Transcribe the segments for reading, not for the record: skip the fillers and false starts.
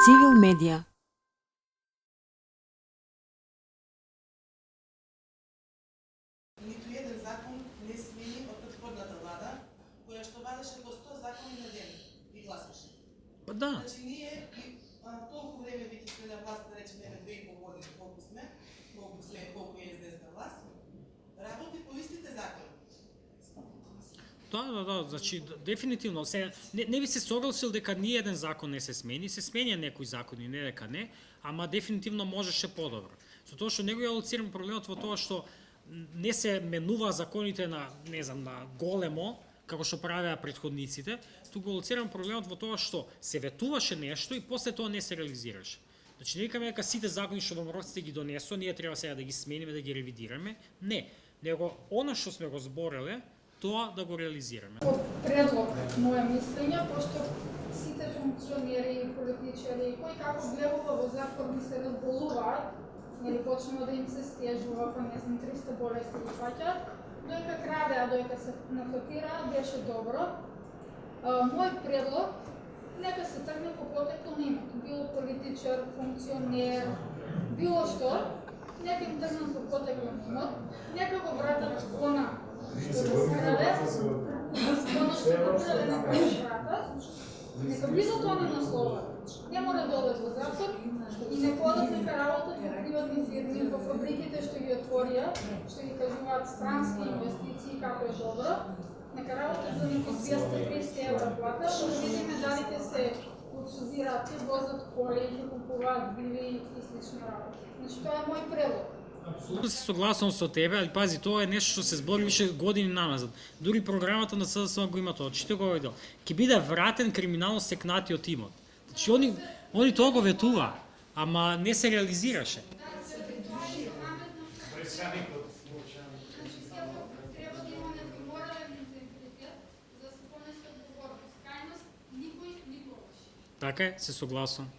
Civil Media. Ниту еден закон не смени од претходната влада, која што вадеше по 100 закони на ден и гласаше. Па да. Значи ние толку време веќе сме на власт, да речеме 2,5 години, колку е СДС на власт, работи по истите закони. Да, значи дефинитивно се не би се согласил дека ни еден закон не се смени некои закони, не дека не, ама дефинитивно можеше подобро. Со тоа што него ја лоцирам проблемот во тоа што не се менува законите на, не знам, на големо, како што правеа претходниците, туку лоцирам проблемот во тоа што се ветуваше нешто и после тоа не се реализираше. Значи не викаме дека сите закони што домородците ги донесо, ние треба сега да ги смениме, да ги ревидираме. Не, него она што сме го збореле, тоа да го реализираме. Предлог моje мислење, пошто сите функционери и политичари кои како гледува во затвор ми се разболуваат, или почнува да им се стежува, па не знам, 300 болести ги фаќаат, доека крадеа, доека се нафатираат, беше добро. Мој предлог, нека се тргне по потекло на името, било политичар, функционер, било што, нека им тргнат по потекло на имот, нека го вратат она што го краде, она што го краде нека го вратат, нека влизат они на слова, не мора да одат во затвор и нека одат нека работат во приватни фирми, во фабриките што ги отворија, што ги кажуваат странски инвестиции, како е добро, нека работат за неки 200-300 евра плата, да видиме дали ќе се луксузираат, ќе возат коли, ќе купуваат били и слична работа. Значи тоа е мој предлог. Апсолутно се согласувам со тебе, али пази, тоа е нешто што се збори више години намазад. Дури програмата на СДСМ го има тоа, чите го видел. Ќе биде вратен криминално стекнатиот имот. Значи они тоа го ветува, ама не се реализираше. Така е, се согласувам.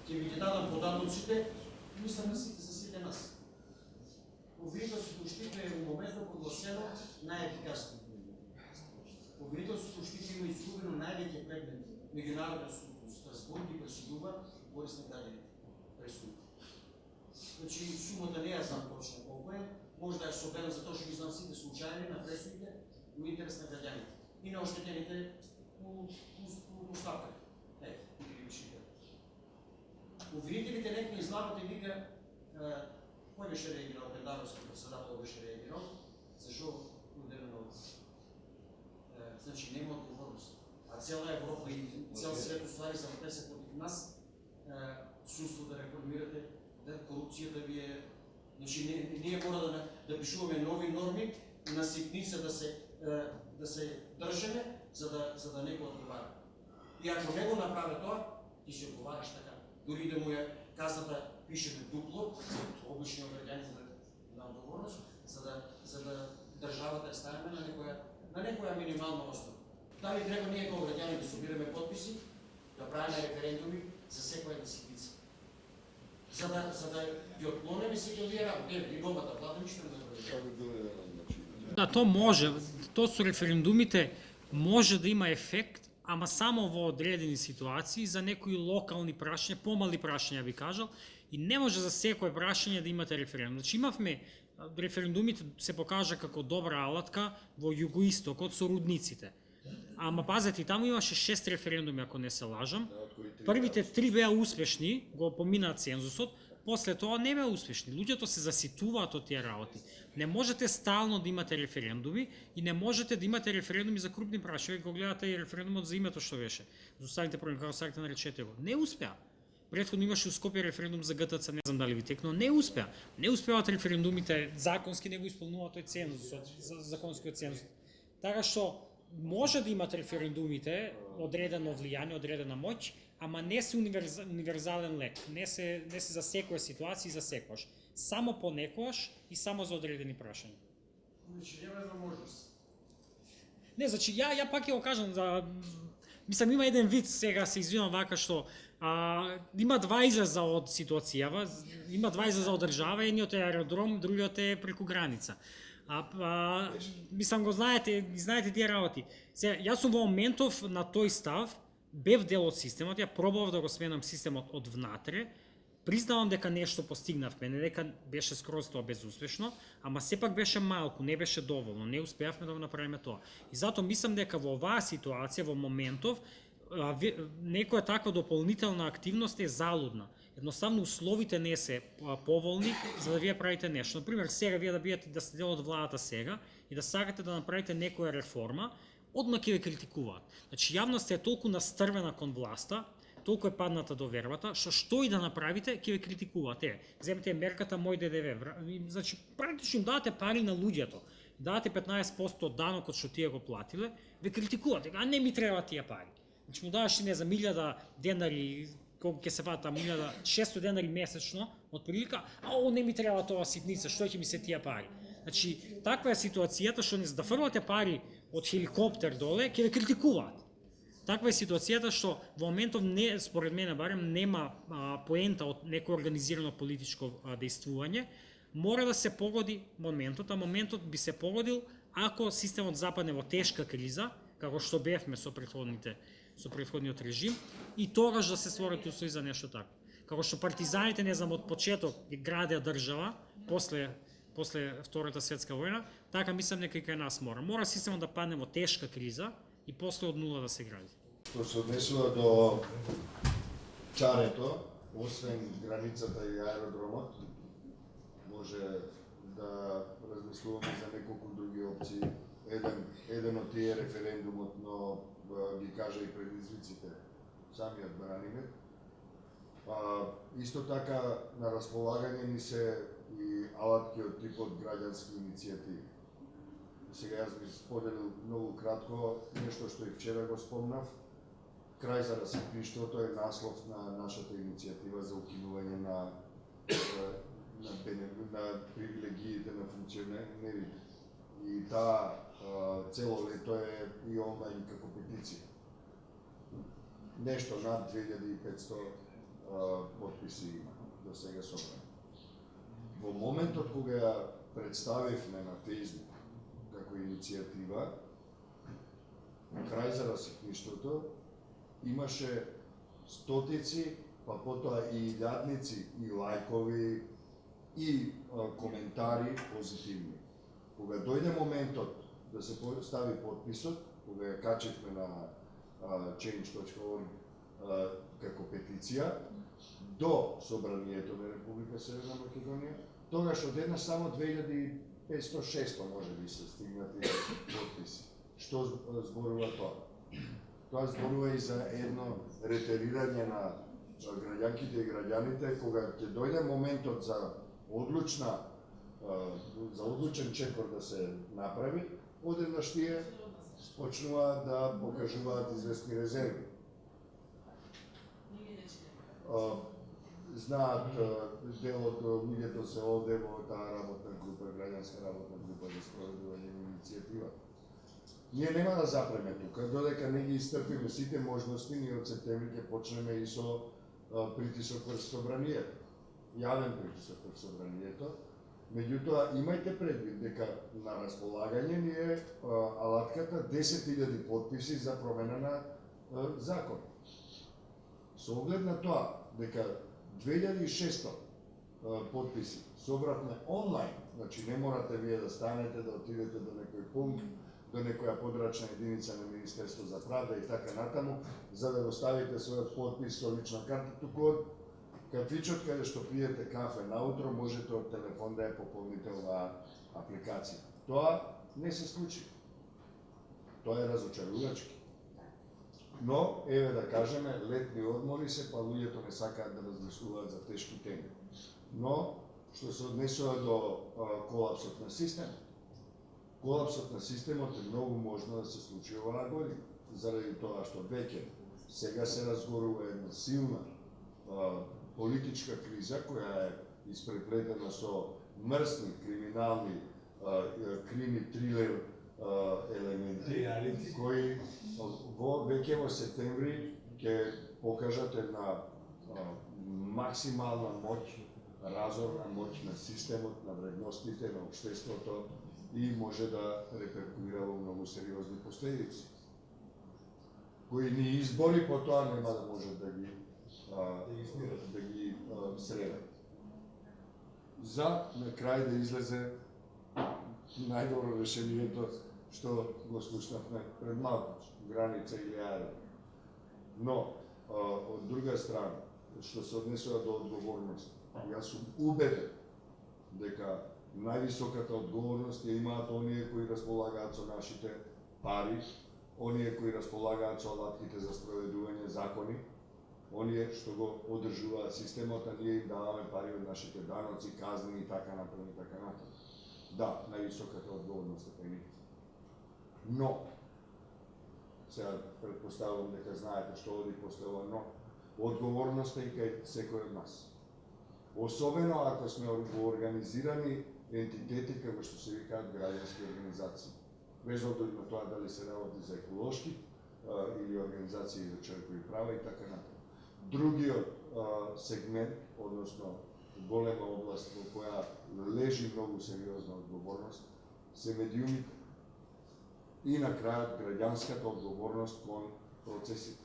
Ќе ви ги дадам податоците, мислам на сите за сите нас. Поверителството штипе е умоместно прогласено најефикасно. Поверителството штипе има изгубено највеќе предмет меѓународен суд во Страсбург и пресудува корис на граѓаните пресуди. Значи сумата не ја знам точно колку е, може да е собрана за тоа што ги знам сите случаи на пресудите во интерес на граѓаните и на оштетените постапката. Или вишите. Обвинителите нека излагат и вика кој беше реагирал, Пендаровски председател беше реагирал, зашо ударено. Значи нема одговорност. А цела Европа и цел свет оствари се протеса против нас, судство да реформирате, да корупцијата ви е. Значи ние мора да пишуваме нови норми на ситница да се држеме за да не го одговара. И ако не го направи тоа, ти се одговараш така. Дори да му е казната пише дупло, обични граѓани на одговорност, за да државата ја ставиме на некоја минимална основа. Дали треба ние како граѓани да собираме подписи, да правиме референдуми за секоја една ситница. За да ги отклонеме сите овие работи, и новата влада ништо не направи. Да, тоа може, тоа со референдумите може да има ефект, ама само во одредени ситуации за некои локални прашања, помали прашања би кажал, и не може за секое прашање да имате референдум. Значи имавме референдумите се покажа како добра алатка во југоистокот со рудниците. Ама пазете, таму имаше 6 референдуми ако не се лажам. Првите 3 беа успешни, го поминаа цензусот, после тоа не беа успешни. Луѓето се заситуваат од тие работи. Не можете стално да имате референдуми и не можете да имате референдуми за крупни прашања. Кога гледате и референдумот за името што беше, за останите проблеми, како сакате наречете го. Не успеа. Претходно имаше у Скопје референдум за ГТЦ, не знам дали ви текно, не успеа. Не успеаат референдумите, законски не го исполнуваат тој цензус, законскиот цензус. Така што може да имат референдумите одредено влијание, одредена моќ, ама не се универзален лек, не се за секоја ситуација и за секојаш. Само понекогаш и само за одредени прашања. Значи нема можност. Не, значи ја пак ќе го кажам за мислам има еден вид сега се извинувам вака што има два излеза од ситуацијава, има два излеза од држава, едниот е аеродром, другиот е преку граница. Мислам го знаете тие работи. Сега, јас сум во моментов на тој став, бев дел од системот, ја пробав да го сменам системот од внатре, признавам дека нешто постигнавме, не дека беше скроз тоа безуспешно, ама сепак беше малку, не беше доволно, не успеавме да го направиме тоа. И затоа мислам дека во оваа ситуација, во моментов, некоја таква дополнителна активност е залудна. Едноставно условите не се поволни за да вие правите нешто. Например, сега вие да бидете да сте дел од владата сега и да сакате да направите некоја реформа, одма ќе ве критикуваат. Значи јавноста е толку настрвена кон власта, толку е падната довербата, што и да направите, ќе ве критикуваат. Земете мерката мој ДДВ. Значи, практично им давате пари на луѓето. Давате 15% од данокот што тие го платиле, ве критикуваат. А не ми треба тие пари. Значи му даваш не за 1000 денари, колку ќе се фата 1600 денари месечно, од прилика, не ми треба тоа ситница, што ќе ми се тие пари. Значи, таква е ситуацијата што не за да фрлате пари од хеликоптер доле, ќе ве критикуваат. Таква е ситуацијата што во моментов не, според мене барем, нема поента од некој организирано политичко дејствување. Мора да се погоди моментот, а моментот би се погодил ако системот западне во тешка криза, како што бевме со претходниот режим, и тогаш да се створат услови за нешто такво. Како што партизаните, не знам, од почеток градеа држава, после Втората светска војна, така мислам дека и кај нас мора. Мора системот да падне во тешка криза и после од нула да се гради. Што се однесува до чарето, освен границата и аеродромот, може да размислуваме за неколку други опции. Еден од тие референдумот, но ги кажа и предизвиците самиот Бранимир. Исто така на располагање ни се и алатки од типот граѓански иницијативи. Сега јас би споделил многу кратко нешто што и вчера го спомнав. Крај за расипништвото е наслов на нашата иницијатива за укинување на привилегиите на функционерите. И таа цело лето е и онлайн како петиција. Нешто над 2500 подписи има до сега собрани. Во моментот кога ја представивме на Facebook како иницијатива, крај за расипништвото, имаше стотици, па потоа и илјадници, и лајкови, и коментари позитивни. Кога дојде моментот да се стави подписот, кога ја качивме на change.org како петиција, до собранието на Република Северна Македонија, тогаш одеднаш само 2500-600 може би се стигнати подписи. Што зборува тоа? Тоа зборува и за едно ретерирање на граѓанките и граѓаните, кога ќе дојде моментот за одлучен чекор да се направи, одеднаш тие почнуваат да покажуваат известни резерви. Знаат, дел од луѓето се овде во таа работна група, граѓанска работна група за спроведување на иницијатива. Ние нема да запреме тука, додека не ги истрпиме сите можности, ние од септември ќе почнеме и со притисок врз собранието, јавен притисок врз собранието. Меѓутоа, имајте предвид дека на располагање ни е алатката 10.000 подписи за промена на закон. Со оглед на тоа дека 2600 подписи собравме онлайн, значи не морате вие да станете, да отидете до некој пункт, до некоја подрачна единица на Министерство за правда и така натаму, за да го ставите својот подпис со лична карта, туку од кафичот каде што пиете кафе наутро, можете од телефон да ја пополните оваа апликација. Тоа не се случи. Тоа е разочарувачки. Но, еве да кажеме, летни одмори се, па луѓето не сакаат да размислуваат за тешки теми. Но, што се однесува до колапсот на системот, колапсот на системот е многу можно да се случи оваа година, заради тоа што веќе сега се разгорува една силна политичка криза која е испреплетена со мрсни, криминални, крими трилер елементи, кои веќе во септември ќе покажат една максимална моќ, разорна моќ на системот, на вредностите, на општеството и може да реперкуира во многу сериозни последици. кои ни избори потоа нема да може да ги средат. За на крај да излезе најдобро решението што го слушнавме пред малку, граница или аеродром. Но, од друга страна, што се однесува до одговорност, јас сум убеден дека највисоката одговорност ја имаат оние кои располагаат со нашите пари, оние кои располагаат со алатките за спроведување закони, оние што го одржуваат системот, а ние им даваме пари од нашите даноци, казни и така натаму и така натаму. Да, највисоката одговорност е при нив. Но, сега предпоставувам дека знаете што оди после ова, но одговорноста е кај секој од нас. Особено ако сме организирани ентитети како што се викаат граѓански организации. Без оглед на тоа дали се работи за еколошки или организации за човекови права и така натаму. Другиот сегмент, односно голема област во која лежи многу сериозна одговорност, се медиумите. И на крајот граѓанската одговорност кон процесите.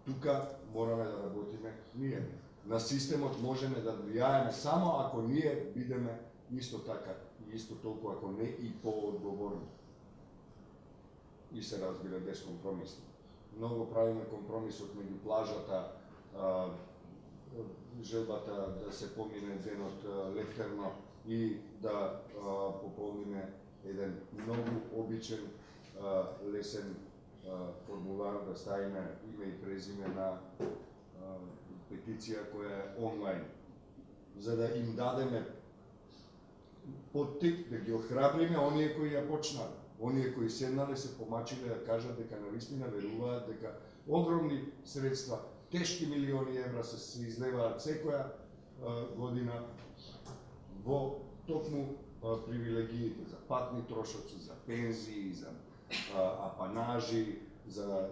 Тука мораме да работиме ние. На системот можеме да влијаеме само ако ние бидеме исто така и исто толку, ако не и поодговорни. И се разбира безкомпромисно. Многу правиме компромисот меѓу плажата, желбата да се помине денот лектерно и да пополниме еден многу обичен, лесен формулар, да ставиме име и презиме на петиција која е онлайн, за да им дадеме поттик, да ги охрабриме оние кои ја почнале, оние кои седнале се помачиле да кажат дека навистина веруваат дека огромни средства, тешки милиони евра се излеваат секоја година во токму привилегиите за патни трошоци, за пензии, за апанажи, за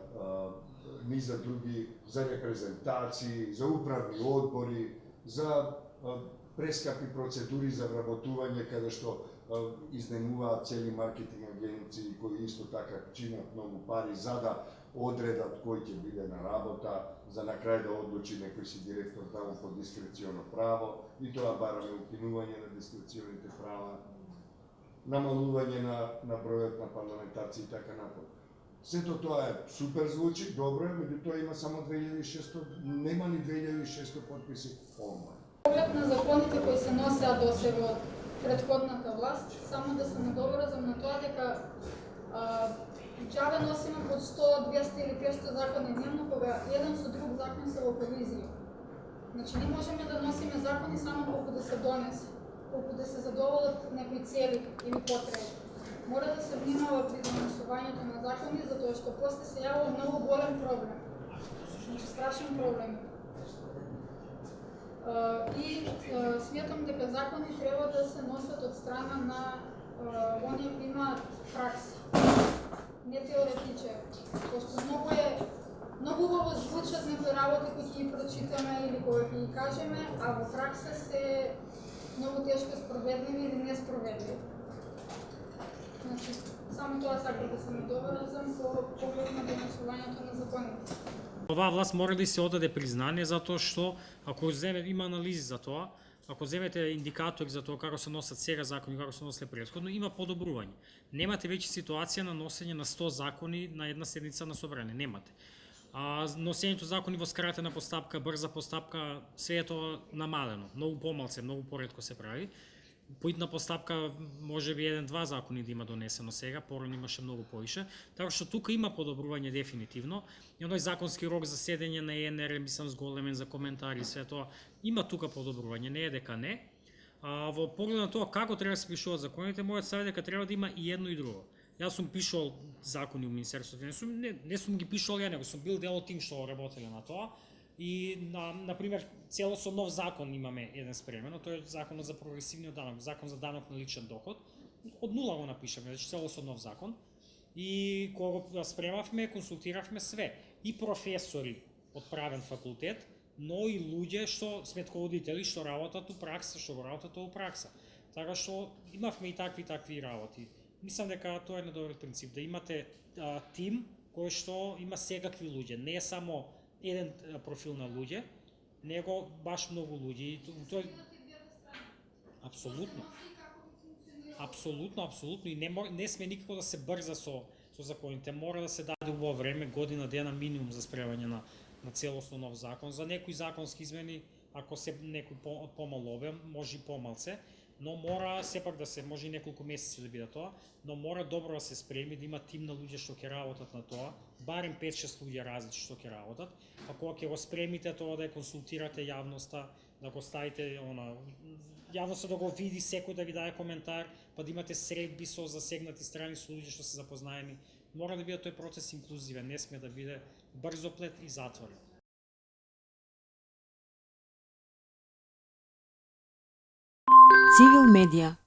низа други, за репрезентации, за управни одбори, за прескапи процедури за вработување, каде што изнемуваат цели маркетинг агенции кои исто така чинат многу пари за да одредат кој ќе биде на работа, за на крај да одлучи некој си директор таму по дискреционо право, и тоа бараме укинување на дискреционите права, намалување на бројот на парламентарци и така натаму. Сето тоа е супер звучи, добро е, меѓутоа има само 2600, нема ни 2600 подписи онлайн. Поглед на законите кои се носеа досега од претходната власт, само да се надоврзам на тоа дека џабе носиме под 100, 200 или 500 закони дневно, кога еден со друг закон се во колизија. Значи не можеме да носиме закони само колку да се донесе, колку да се задоволат некои цели или потреби. Мора да се внимава при донесувањето на закони, затоа што после се јавува многу голем проблем. Значи страшен проблем. И сметам дека закони треба да се носат од страна на оние кои имаат пракса, не теоретичари. Пошто многу убаво звучат некои работи кои ќе ги прочитаме или кои ќе ги кажеме, а во пракса се многу тешко спроведливи или неспроведливи. Значи, само тоа сакам да се надоврзам по поглед на донесувањето на законите. Оваа власт мора да се одаде признание затоа што ако има анализи за тоа, ако земете индикатори за тоа како се носат сега закони, како се носеле претходно, има подобрување. Немате веќе ситуација на носење на 100 закони на една седница на собрание, немате. Носењето закони во скратена постапка, брза постапка, све е тоа намалено, многу помалце, многу поретко се прави. По итна постапка може би 1-2 закони да има донесено сега, порано имаше многу повише, така што тука има подобрување дефинитивно. И оној законски рок за седење на ЕНР, мислам зголемен за коментари, све тоа, има тука подобрување, не е дека не. Во поглед на тоа како треба да се пишуваат законите, мојот совет е дека треба да има и едно и друго. Јас сум пишувал закони у Министерството, не сум ги пишувал ја, него сум бил дел од тим што работеле на тоа. И, например, целосно нов закон имаме еден спремено, тој е законот за прогресивниот данок, закон за данок на личен доход. Од нула го напишаме, значи целосно нов закон. И кога го спремавме, консултиравме све. И професори од правен факултет, но и луѓе што сметководители што работат у пракса, што го работат у пракса. Така што имавме и такви работи. Мислам дека тоа е на добар принцип, да имате тим кој што има секакви луѓе, не е само еден профил на луѓе, него баш многу луѓе и тој апсолутно. Апсолутно и не сме никако да се брза со законите. Мора да се даде убаво време, година дена минимум за спремање на целосно нов закон. За некои законски измени, ако се некој помал обем, може и помалце, но мора сепак да се, може и неколку месеци да биде тоа, но мора добро да се спреми, да има тим на луѓе што ќе работат на тоа, барем 5-6 луѓе различни што ќе работат, па кога ќе го спремите тоа да ја консултирате јавноста, да го ставите јавноста да го види, секој да ви даде коментар, па да имате средби со засегнати страни, со луѓе што се запознаени. Мора да биде тој процес инклузивен, не сме да биде брзоплет и затворен. Civil Media